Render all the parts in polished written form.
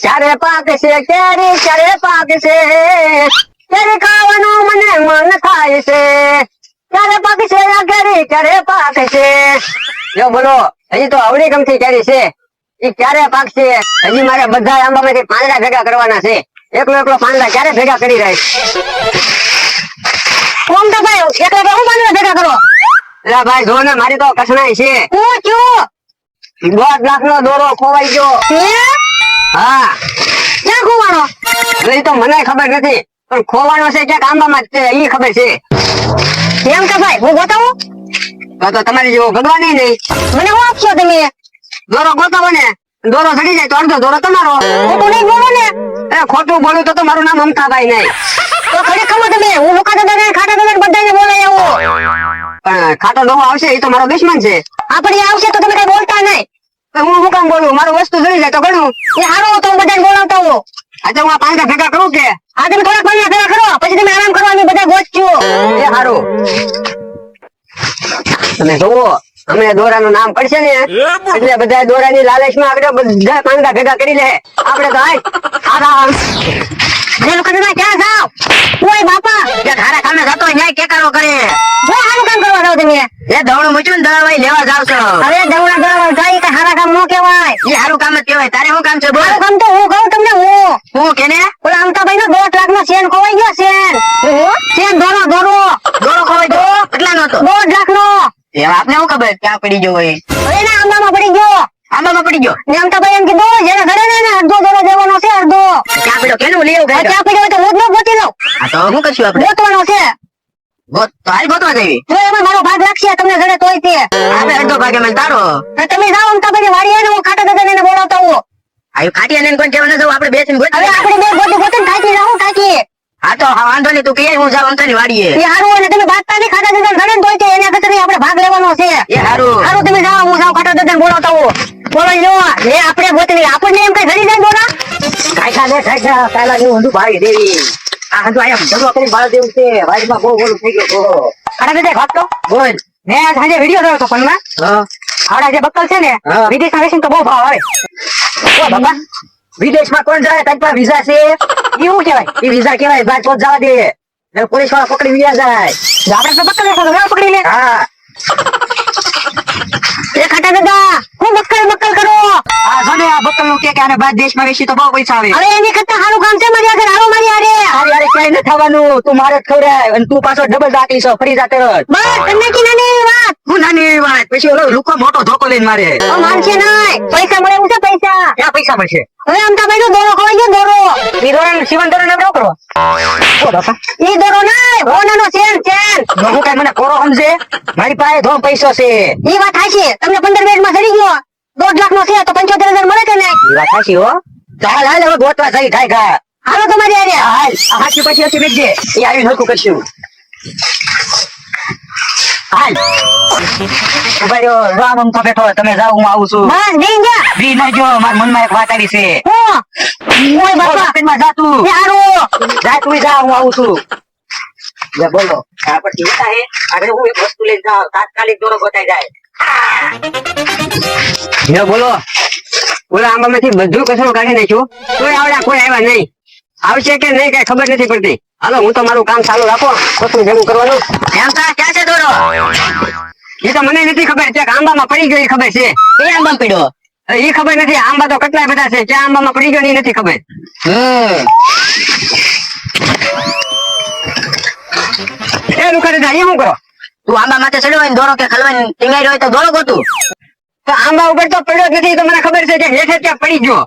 ચારે પાક છે કેરી, ચારે પાક છે કેરી ખાવાનું મને મન થાય છે. ચારે પાક છે આ કેરી, ચારે પાક છે. જો બોલો, હજી તો અવળી ગમતી કેરી છે, એ ક્યારે પાક છે? હજી મારે બધા આંબામાંથી પાંદડા ભેગા કરવાના છે. એકલો એકલો પાંદડા ક્યારે ભેગા કરી રહી? કોમ તો ભાઈ એકલો એકલો હું પાંદડા ભેગા કરો? એટલે ભાઈ જો ને, મારી તો કસણાઈ છે. હું છું 1.5 લાખ નો દોરો ખોવાઈ ગયો. હા, ક્યાં ખોવાનો? એટલે તો મને ખબર નથી, પણ ખોવાનો છે ક્યાંક આંબામાં જ, એ ખબર છે. એમ કે ભાઈ હું ગોતાવું? તો તમારી જેવો ભગવાન નહીં. મને શું આપશો તમે? દોરો ગોતાવો ને, દોરો ચડી જાય તો અડધો દોરો તમારો. ખોટું નહીં બોલો ને. ખોટું બોલું તો મારું નામ અમથાભાઈ નહીં. તો ખરેખર તમે હું મુકાતો દાદા ખાટા દાદા બધાને બોલાય આવો. પણ ખાટો ડોહો આવશે એ તો મારો દુશ્મન છે. આપણે આવશે તો તમે કઈ બોલતા નહીં. હું શું કામ બોલું? મારું વસ્તુ જડી જાય તો ઘણું. એ હારું તો હું બધાને બોલાવતા હોઉં. આજે હું આ પાંદડા ભેગા કરું કે? હા, તમે થોડાક પાંદડા ભેગા કરો, પછી તમે આરામ કરવા અમે બધા ગોઠજો. એ હારું. તમે જોવો, અમે દોરાનું નામ પડશે ને એટલે બધા દોરાની લાલચમાં આગળ બધા પાંદડા ભેગા કરી લે. આપણે તો આરામ. ક્યાં જાવ? ઓય બાપા, હારા કામે જતો ન્યાય કેકારો કરે. જો હારું કામ કરવા જાવ તમે? એ દવણું મૂક્યું ને દળવાઈ લેવા જાવ છો. અરે દવણા દળવા જાય કે હારા કામ નો કહેવાય. એ હારું કામ જ કહેવાય. તારે શું કામ છે? બોલ. કામ તો હું કહું તમને. હું કેને? ઓલા અમતાભાઈ નો 1.5 લાખ નો ચેન ખોવાઈ ગયો. ચેન દોરો ખોવાઈ ગયો. કેટલા નો હતો? 1.5 લાખ નો. એમ આપને શું ખબર ક્યાં પડી ગયો હોય? અરે ના, આંબામાં પડી ગયો. આંબામાં પડી ગયો ને? અમતાભાઈ એમ કીધું જેને ઘરે ને અડધો દોરો દેવાનો છે. અડધો ક્યાં પડ્યો? કેનું લેવું? ક્યાં પડ્યો હોય તો રોજ નો ગોતી લઉં. આ તો શું કરશું આપણે? ગોતવાનો છે. ગોતવા જઈએ તો એમાં મારો ભાગ લાગશે તમને ઘરે તોય તે. આપણે અડધો ભાગ એમાં તારો. તમે જાઓ અમતાભાઈ વાડી ને હું ખાટા દાદા ને બોલાવતા હું. આયુ ખાટી અને કોણ કહેવા ન જાવ? આપણે બેસીને ગોતી. હવે આપણે બે ગોતી કાકી જાવ કાકી. હા તો વાંધો નહીં, તું કે હું જાવ અમતાની વાડીએ. એ હારું હોય ને, તમે બાતતા નહીં ખાટા દાદા ઘરે તોય તે એના કરતા આપણે ભાગ લેવાનો છે. એ હારું તમે જાઓ, હું જાવ ખાટા દાદા બોલાવતા હું. બોલો જો લે આપણે ગોતી આપણને એમ કઈ ઘડી જાય બોલા. કાયકા કાલા જેવું ઊંધું ભાઈ દેવી. આ હજુ આયા જગવા કરી બાળ દેવું છે. વાડીમાં બહુ બોલું થઈ ગયો. ખાટા દાદા વાત તો બોલ. મેં આજે વિડિયો જોયો તો ફોનમાં. આવડા જે બક્કલ છે ને વિદેશમાં વેચીને તો બહુ ભાવ આવે. ઓ બાબા, વિદેશમાં કોણ જાય? તારી પાસે વિઝા છે? એવું કેવાય? એ વિઝા કેવાય? બાર ચોથ જવા દે, પોલીસ વાળા પકડી વ્યા જાય. આપણે તો બક્કલ પકડી લે. હા એ ખાટા દાદા હું બક્કલ કરો. આ જોને આ બક્કલ નું કે આને બાદ દેશમાં વેચી તો બહુ પૈસા આવે. અરે એની કરતા સારું કામ છે મારી આગળ. આવો મારી આરે. અરે ક્યાંય ન થવાનું. તું મારે જ ખવડાય અને તું પાછો ડબલ રાખી છો ફરી જાતે. બસ તમને કી નાની વાત. હું નાની વાત? પછી ઓલો લુકો મોટો ધોકો લઈને મારે. માનશે નહીં. પૈસા મળે એવું છે? પૈસા ક્યાં પૈસા મળશે? હવે અમતાભાઈ નો દોરો ખોવાઈ ગયો. દોરો ઈ દોરો સીવન દોરો ને કરો. ઓ બાપા, ઈ દોરો નહીં, ઓનાનો ચેન. હું કઈ મને કોરો સમજે? મારી પાસે ધોમ પૈસો છે. ઈ વાત હાચી. તમને 15 મિનિટમાં ચડી ગયો. 1.5 લાખ નો છે તો 75,000 મળે કે નહીં? ઈ વાત હાચી હો. ચાલ હાલ હવે ગોતવા જઈ થાય ઘા. હાલો તમારી આરે. હાલ હાચી પછી હતી બેજે. એ આવી નોકું કરશું. હાલ ભાઈ રામ તો બેઠો. તમે જાઓ, હું આવું છું. બસ બેન જા. બી ન જો, મારા મનમાં એક વાત આવી છે. ઓય બાપા, પેનમાં જા તું. યારો જા તું, જા હું આવું છું. લે બોલો. આ પછી ઉતા હે આગળ હું એક વસ્તુ લઈને જાવ. તાત્કાલિક દોરો ગોતાઈ જાય. લે બોલો. ઓલા આંબામાંથી બધું કચરો કાઢી નાખ્યું તોય આવડા કોઈ આવ્યા નહીં. આવશે કે નહીં કઈ ખબર નથી પડતી. હાલો હું તો મારું કામ ચાલુ રાખો. કચરું ભેગું કરવાનું. એમ તા ક્યાં છે દોરો? એ તો મને નથી ખબર. ક્યાંક આંબામાં પડી ગયો ખબર છે. એ આંબામાં પડ્યો એ ખબર નથી. આંબા તો કેટલાય બધા છે. ક્યાં આંબામાં પડી ગયો નથી ખબર. એ લુખા દાદા એ શું કરો? તું આંબા માથે ચડ્યો હોય દોરો કે ખલવાઈ ટીંગાઈ હોય તો દોરો ગોતું. તો આંબા ઉપર તો પડ્યો જ નથી. તો મને ખબર છે કે હેઠે ક્યાં પડી ગયો.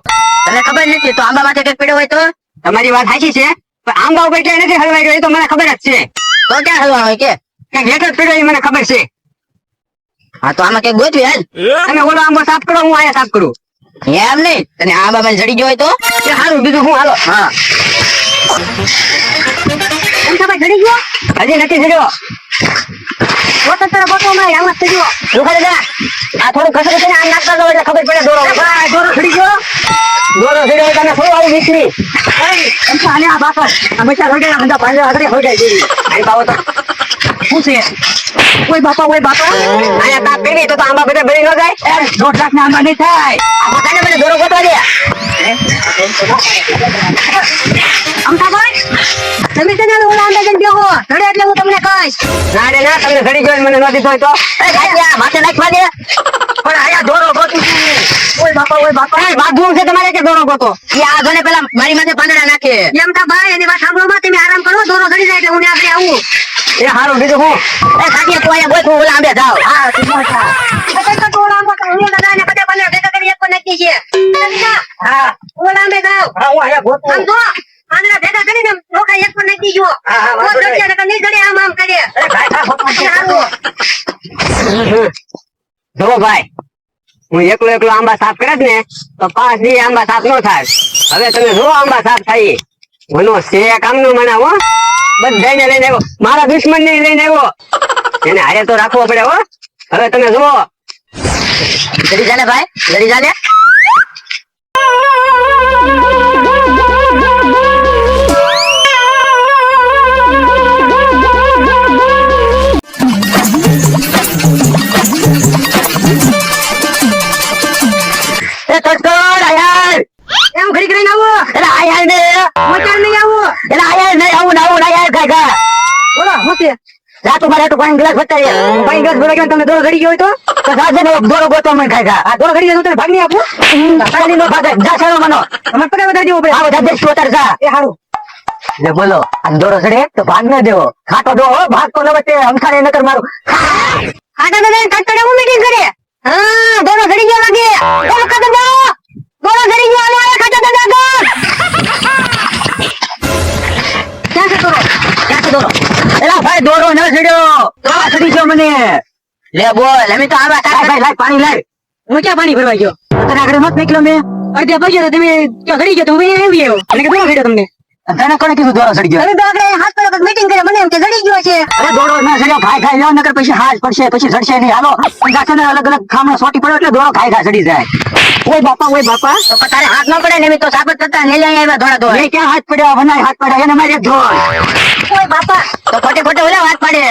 તને ખબર નથી તો આંબા માથે કઈક પડ્યો હોય તો? તમારી વાત સાચી છે, પણ આંબા ઉપર ક્યાં નથી હલવાઈ ગયો એ તો મને ખબર જ છે. તો ક્યાં હલવાનો હોય કે હેઠે જ પડ્યો એ મને ખબર છે. હા તો આમાં કઈક ગોતવી હાલ. તમે ઓલો આંબો સાફ કરો, હું આયા સાફ કરું. એમ નહીં, તને આંબા માં જડી ગયો હોય તો સારું. બીજું હું હાલો. હા એમ તમે જડી ગયો? હજી નથી જડ્યો. આ થોડું કસરું છે ને આમ નાખતા જાવ એટલે ખબર પડે. દોરો ચડી ગયો. દોરો ચડ્યો તને થોડું આવું નીકળી. આ બાપા આ બચ્ચા થોડી બધા પાંજરા આગળ હોય જાય. તો શું છે? ઓય બાપા આયા તાપ પીવી તો આંબા બધા બળી ન જાય. 1.5 લાખ ના આંબા નહીં થાય. આંબા કાને મને દોરો ગોતવા દે. અમતાભાઈ તમે તને ઓલા આંબા જન બેહો ધડે એટલે હું તમને કહીશ. ના રે ના તમને ઘડી જોઈને મને ન દીધો હોય તો એ ગાડિયા માથે નાખવા દે. પણ આયા દોરો ગોતું છું. ઓય બાપા એ બાથરૂમ છે તમારે કે દોરો ગોતો? ઈ આ જોને પેલા મારી માથે પાંદડા નાખે. એમ તા ભાઈ એની વાત સાંભળો માં તમે આરામ કરો દોરો ગળી જાય એટલે હું આગળ આવું. એ હારું બીજું હું એ ગાડિયા તું આયા ગોત હું ઓલા આંબે જાવ. હા તું મોટા એટલે તો ઓલા આંબા હું દાદા ને બધા પાંદડા ભેગા કરી એક પર નાખી છે. હા ઓલા આંબે જાવ. હા હું આયા ગોતું. આમ જો પાંદડા ભેગા કરીને લોકા એક પર નાખી જો. હા વાત છે ને નહીં ગળે આમ કરે. અરે ભાઈ જો ભાઈ હું એકલો આંબા સાફ કરે ને તો 5 દી આંબા સાફ નો થાય. હવે તમે જો આંબા સાફ થાય મનો છે કામનો મને હો બધાને લઈને આવ્યો મારા દુશ્મન ને લઈને આવ્યો એને હારે તો રાખવો પડે હો. હવે તમે જુઓ જરી જાને ભાઈ જરી જાને. ઘડી કરીને આવો એટલે આયા ને મોચાર નહીં આવો એટલે આયા નહીં આવું ના યાર કાકા બોલો હું છે જા તો મારે તો પાણી ગ્લાસ બતાવી પાણી ગ્લાસ ભરો કે તમને દોરો ઘડી ગયો હોય તો સાજે ને દોરો ગોતો મને કાકા આ દોરો ઘડી ગયો તો ભાગ નહીં આપું પાણી નો ભાગ જા ચાલો મનો તમે પગે વધારી દેવો પડે આ બધા દેશ ઉતાર જા એ હારું લે બોલો આ દોરો ચડે તો ભાગ ન દેવો ખાટો દો ભાગ તો ન વચ્ચે અમખાને નકર મારું ખાટા દે કટડે હું મીટિંગ કરે હા દોરો ઘડી ગયો લાગે દોરો કદ દો દોરો ઘડી ગયો આલો આ ખાટા દે ક્યાં છે દોરો એલા ભાઈ દોરો ન છડ્યો દોરો છડી ગયો મને લે બોલ અમે તો આવા ભાઈ લાય પાણી લાય હું ક્યાં પાણી ભરવા ગયો તને આગળ મત નીકળ્યો મે અડધે પગ્યો તમે ક્યાં ઘડી ગયો તો હું આવી આવ્યો અને કે દોરો છડ્યો તમને તને કોણે કીધું દોરો છડી ગયો તમે તો આગળ હાથ પર મીટિંગ કરે મને એમ કે ઘડી ગયો છે અરે દોરો ન છડ્યો ખાઈ લ્યો નકર પછી હાથ પડશે પછી છડશે નહીં હાલો ગાછને અલગ અલગ ખામણો સોટી પડ્યો એટલે દોરો ખાઈ છડી જાય ઓય બાપા તો તારે હાથ ન પડે ને મેં તો સાબત કરતા ને લઈ આવ્યા ધોળા ધોળા એ ક્યાં હાથ પડ્યા વનાય હાથ પડ્યા એને મારે ધોળ ઓય બાપા તો ખોટે ઓલા હાથ પડે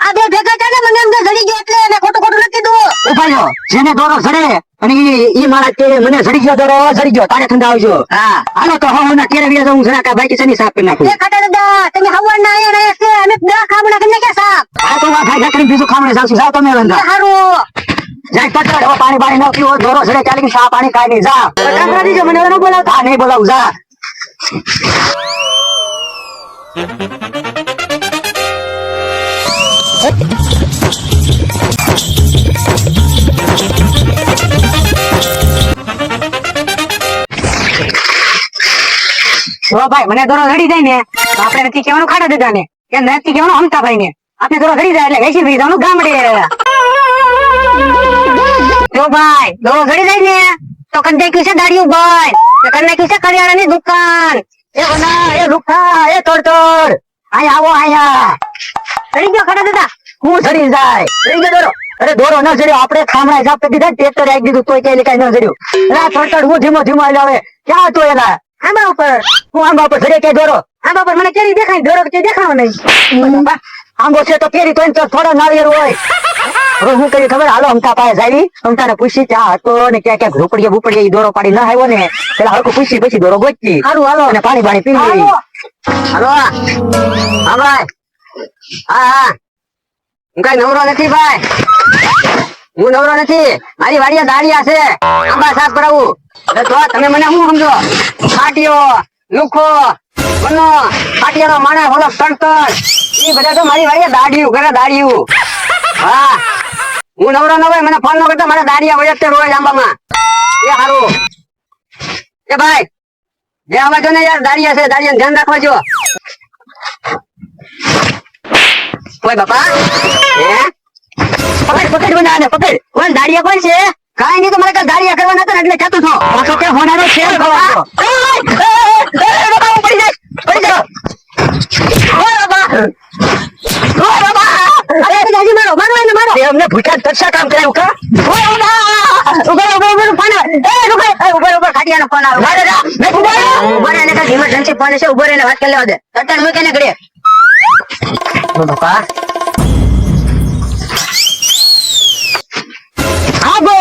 આ બે ભેગા થાય ને મને એમ તો જડી ગયો એટલે એને ખોટું નથી કીધું ઓ ભાઈઓ જેને દોરો જડે અને ઈ મારા તેરે મને જડી ગયો દોરો જડી ગયો તારે ઠંડા આવજો હા હાલો તો હું ના તેરે વ્યા જાઉં જરા કા બાકી સની સાફ કરી નાખું એ ખાટા દાદા તમે હવર ના આયા રહે છે અમે દા ખામણા કરીને કે સાફ આ તો વાત ખાઈ કરીને બીજું ખામણે જાવશું જાવ તમે વંદા હારું જાય પકડ હવે પાણી ન પીવો દોરો જડે ચાલી સા પાણી ખાઈ નહીં જા કાંકરા દીજો મને ન બોલાવતા નહીં બોલાવું જા ભાઈ મને દોરો ઘડી જાય ને તો આપણે નથી કહેવાનું ખાડા દીધા ને કે નથી કહેવાનું અમતા ભાઈ ને આપણે દોરો ઘડી જાય એટલે વેચી ભાઈ જવાનું ગામડે જો ભાઈ દોરો ઘડી જાય ને તો કંઈ કીસે દાડિયું ભાઈ તો કંઈ કીસે કરિયાણાની દુકાન એ બના એ લુખા એ તોડ આયા આવો આયા ઘડી ગયો ખાડા દીધા હું ચડી જાય ઘડી ગયો દોરો અરે દોરો ન ચડ્યો આપણે ખામણા જાપ કરી દીધા ટ્રેક્ટર આવી દીધું તોય કઈ કઈ ન ચડ્યું એલા તોડ હું ધીમો આવે ક્યાં તો એલા આંબા ઉપર હું આંબા ઉપર ચડે કે દોરો આંબા પર મને કેરી દેખાય દોરો કે દેખાવો નહીં આંબો છે તો કેરી તો થોડા નાળિયેર હોય હવે હું કરી ખબર હાલો અમતા પાસે જાવી અમતાને પૂછી ક્યાં હતો ને ક્યાં ઝૂંપડીએ બુપડીએ દોરો પાડી ના આવ્યો ને પેલા હરખું પૂછી પછી દોરો ગોચી સારું હાલો અને પાણી પીવી હાલો હા ભાઈ હા હું કઈ નવરો નથી ભાઈ હું નવરો નથી મારી વાડિયા દાળિયા છે આંબા સાફ કરાવું તો તમે મને શું સમજો ફાટીયો લુખો મનો ફાટિયાનો માણસ ઓલો તણતર એ બધા તો મારી વાડિયા દાડિયું કરે દાડિયું હા હું નવરો ન હોય મને ફોન ન કરતો મારા દાડિયા વળે રોજ આંબામાં એ હારું એ ભાઈ જે આવા જો ને યાર દાડિયા છે દાડિયાનું ધ્યાન રાખવા જો ઓય બાપા પકડ બનાને પકડ કોણ દાડિયા કોણ છે કાઈ નહીં તો મારે કાલ દાડિયા કરવાના હતા એટલે કહેતો છો પાછો કે હોનારો છે પડી જાય ઓય બાબા અરે દાદી મારો એને મારો એમને ભૂખા તરસા કામ કરાયું કા ઓય ઉભો પાના ઉભો ખાડિયાનો ફોન આવ્યો ઉભો રે એને કાલ ઇમરજન્સી ફોન છે ઉભો રે એને વાત કરી લેવા દે તટન મૂકે ને ઘડે બાપા ભાગો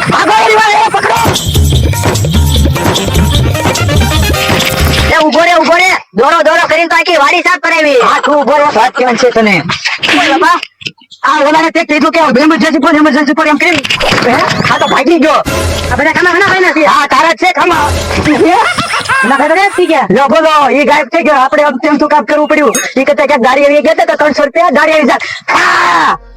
ભાગો એની વાળે પકડો એ ઉભો રે દોરો કરીને તો આખી વાડી સાફ કરાવી હા તું ઉભો રહો વાત કેમ છે તને બોલ બાપા આ ઓલાને તે કીધું કે એમરજન્સી પર એમ કરી આ તો ભાગી ગયો આ બધા ખાના ભાઈ નથી હા તારા જ છે ખમા ના ભાઈ થઈ ગયા લો બોલો ઈ ગાયબ થઈ ગયો આપણે આમ તેમ શું કામ કરવું પડ્યું ઈ કહેતા કે ગાડી આવી ગયા હતા તો 300 રૂપિયા ગાડી આવી જાય